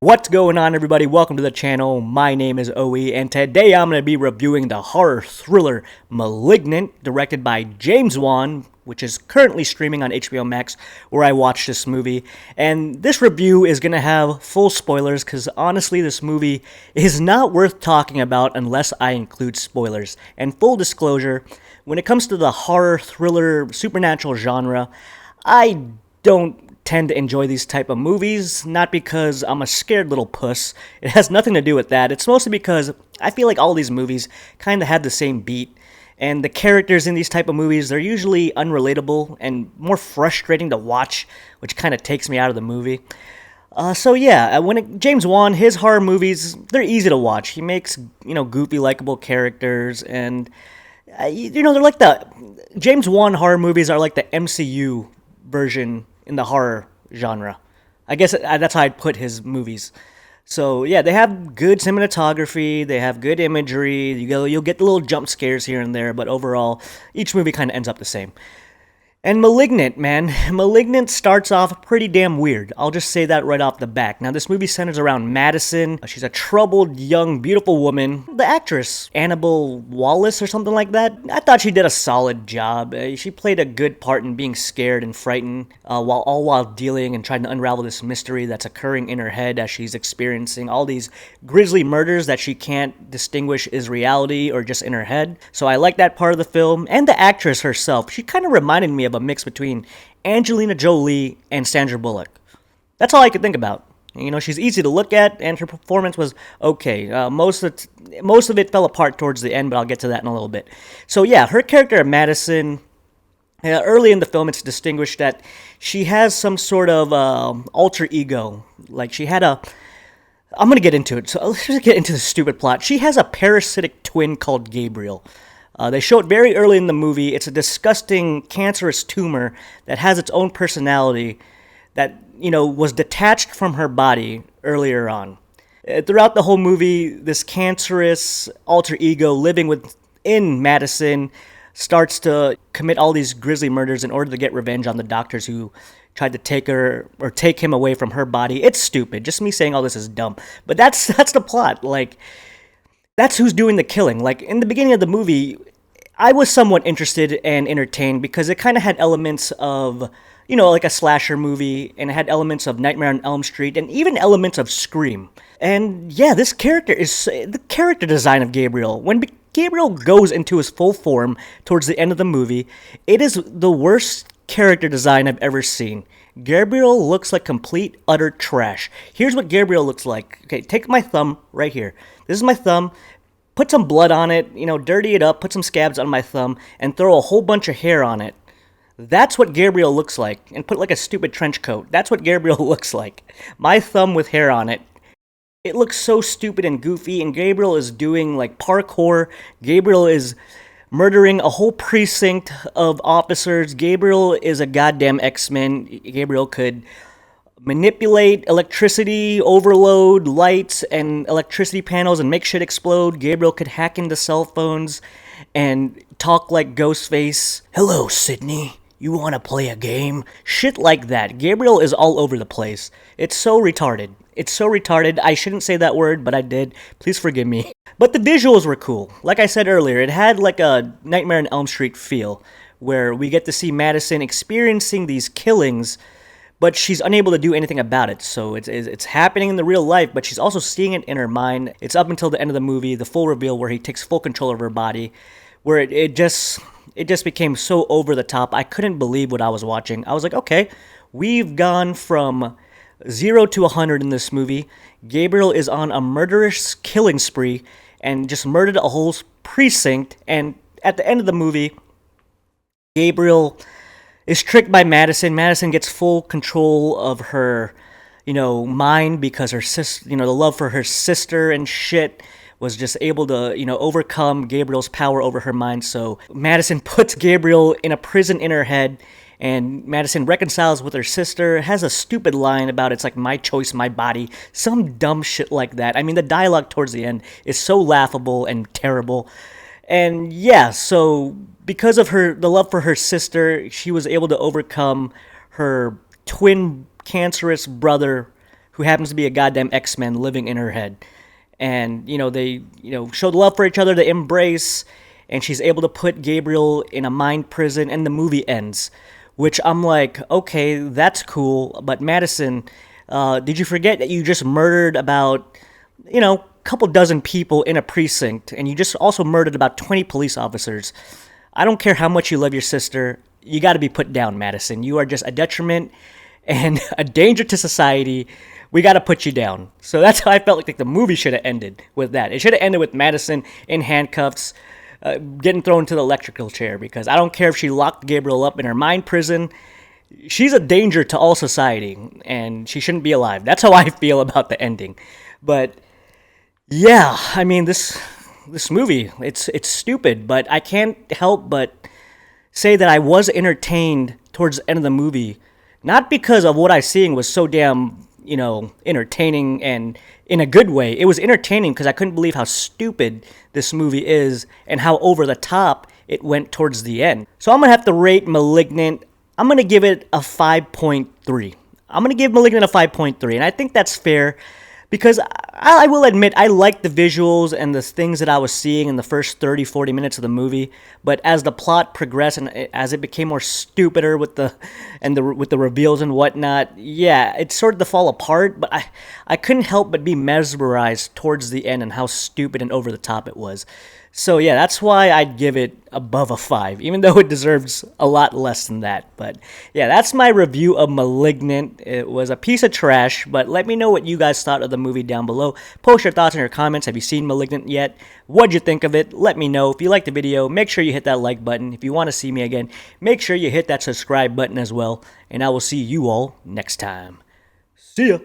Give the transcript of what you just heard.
What's going on, everybody? Welcome to the channel. My name is Oe, and today I'm going to be reviewing the horror thriller Malignant, directed by James Wan, which is currently streaming on HBO Max, where I watched this movie. And this review is going to have full spoilers, because honestly, this movie is not worth talking about unless I include spoilers. And full disclosure, when it comes to the horror thriller supernatural genre, I don't tend to enjoy these type of movies, not because I'm a scared little puss. It has nothing to do with that. It's mostly because I feel like all these movies kind of have the same beat, and the characters in these type of movies, they're usually unrelatable and more frustrating to watch, which kind of takes me out of the movie. James Wan, his horror movies, they're easy to watch. He makes, goofy, likable characters, and they're like James Wan horror movies are like the MCU version in the horror genre. I guess that's how I'd put his movies. So yeah, they have good cinematography, they have good imagery. You'll get the little jump scares here and there, but overall, each movie kind of ends up the same. And Malignant, man. Malignant starts off pretty damn weird. I'll just say that right off the back. Now, this movie centers around Madison. She's a troubled, young, beautiful woman. The actress, Annabelle Wallace or something like that, I thought she did a solid job. She played a good part in being scared and frightened, while dealing and trying to unravel this mystery that's occurring in her head as she's experiencing all these grisly murders that she can't distinguish is reality or just in her head. So I like that part of the film. And the actress herself, she kind of reminded me of a mix between Angelina Jolie and Sandra Bullock. That's all I could think about. She's easy to look at, and her performance was okay. Most of it fell apart towards the end, but I'll get to that in a little bit. So yeah, her character Madison, early in the film, it's distinguished that she has some sort of alter ego. Like she had a... I'm going to get into it. So let's just get into the stupid plot. She has a parasitic twin called Gabriel. They show it very early in the movie. It's a disgusting, cancerous tumor that has its own personality that, was detached from her body earlier on. Throughout the whole movie, this cancerous alter ego living within Madison starts to commit all these grisly murders in order to get revenge on the doctors who tried to take him away from her body. It's stupid. Just me saying all this is dumb. But that's the plot. Like, that's who's doing the killing. Like, in the beginning of the movie, I was somewhat interested and entertained because it kind of had elements of, like a slasher movie, and it had elements of Nightmare on Elm Street, and even elements of Scream. And yeah, this character is the character design of Gabriel. When Gabriel goes into his full form towards the end of the movie, it is the worst character design I've ever seen. Gabriel looks like complete, utter trash. Here's what Gabriel looks like. Okay, take my thumb right here. This is my thumb. Put some blood on it, dirty it up, put some scabs on my thumb, and throw a whole bunch of hair on it. That's what Gabriel looks like. And put like a stupid trench coat. That's what Gabriel looks like. My thumb with hair on it. It looks so stupid and goofy, and Gabriel is doing like parkour. Gabriel is murdering a whole precinct of officers. Gabriel is a goddamn X-Men. Gabriel could manipulate electricity, overload lights and electricity panels and make shit explode. Gabriel could hack into cell phones and talk like Ghostface. Hello, Sydney. You want to play a game? Shit like that. Gabriel is all over the place. It's so retarded. It's so retarded. I shouldn't say that word, but I did. Please forgive me. But the visuals were cool. Like I said earlier, it had like a Nightmare on Elm Street feel, where we get to see Madison experiencing these killings, but she's unable to do anything about it. So it's happening in the real life, but she's also seeing it in her mind. It's up until the end of the movie, the full reveal where he takes full control of her body, where it just became so over the top. I couldn't believe what I was watching. I was like, okay, we've gone from 0 to 100 in this movie. Gabriel is on a murderous killing spree and just murdered a whole precinct. And at the end of the movie, Gabriel is tricked by Madison. Madison gets full control of her, mind, because her sister, the love for her sister and shit was just able to, overcome Gabriel's power over her mind. So Madison puts Gabriel in a prison in her head, and Madison reconciles with her sister, has a stupid line about it's like my choice, my body, some dumb shit like that. I mean, the dialogue towards the end is so laughable and terrible. And yeah, so because of the love for her sister, she was able to overcome her twin cancerous brother who happens to be a goddamn X-Men living in her head. And, they, showed love for each other, they embrace, and she's able to put Gabriel in a mind prison, and the movie ends. Which I'm like, okay, that's cool, but Madison, did you forget that you just murdered about, a couple dozen people in a precinct, and you just also murdered about 20 police officers? I don't care how much you love your sister, you gotta be put down, Madison. You are just a detriment and a danger to society. We gotta put you down. So that's how I felt like the movie should have ended with that. It should have ended with Madison in handcuffs, getting thrown into the electrical chair, because I don't care if she locked Gabriel up in her mind prison. She's a danger to all society, and she shouldn't be alive. That's how I feel about the ending. But yeah, I mean, this movie, it's stupid, but I can't help but say that I was entertained towards the end of the movie, not because of what I seeing was so damn, entertaining and in a good way. It was entertaining because I couldn't believe how stupid this movie is and how over the top it went towards the end. So I'm going to have to rate Malignant. I'm going to give it a 5.3. I'm going to give Malignant a 5.3, and I think that's fair because I will admit I liked the visuals and the things that I was seeing in the first 30, 40 minutes of the movie, but as the plot progressed and as it became more stupider with the reveals and whatnot, yeah, it started to fall apart, but I couldn't help but be mesmerized towards the end and how stupid and over the top it was. So yeah, that's why I'd give it above a 5, even though it deserves a lot less than that. But yeah, that's my review of Malignant. It was a piece of trash, but let me know what you guys thought of the movie down below. Post your thoughts in your comments. Have you seen Malignant yet? What'd you think of it? Let me know. If you liked the video, make sure you hit that like button. If you want to see me again, make sure you hit that subscribe button as well. And I will see you all next time. See ya!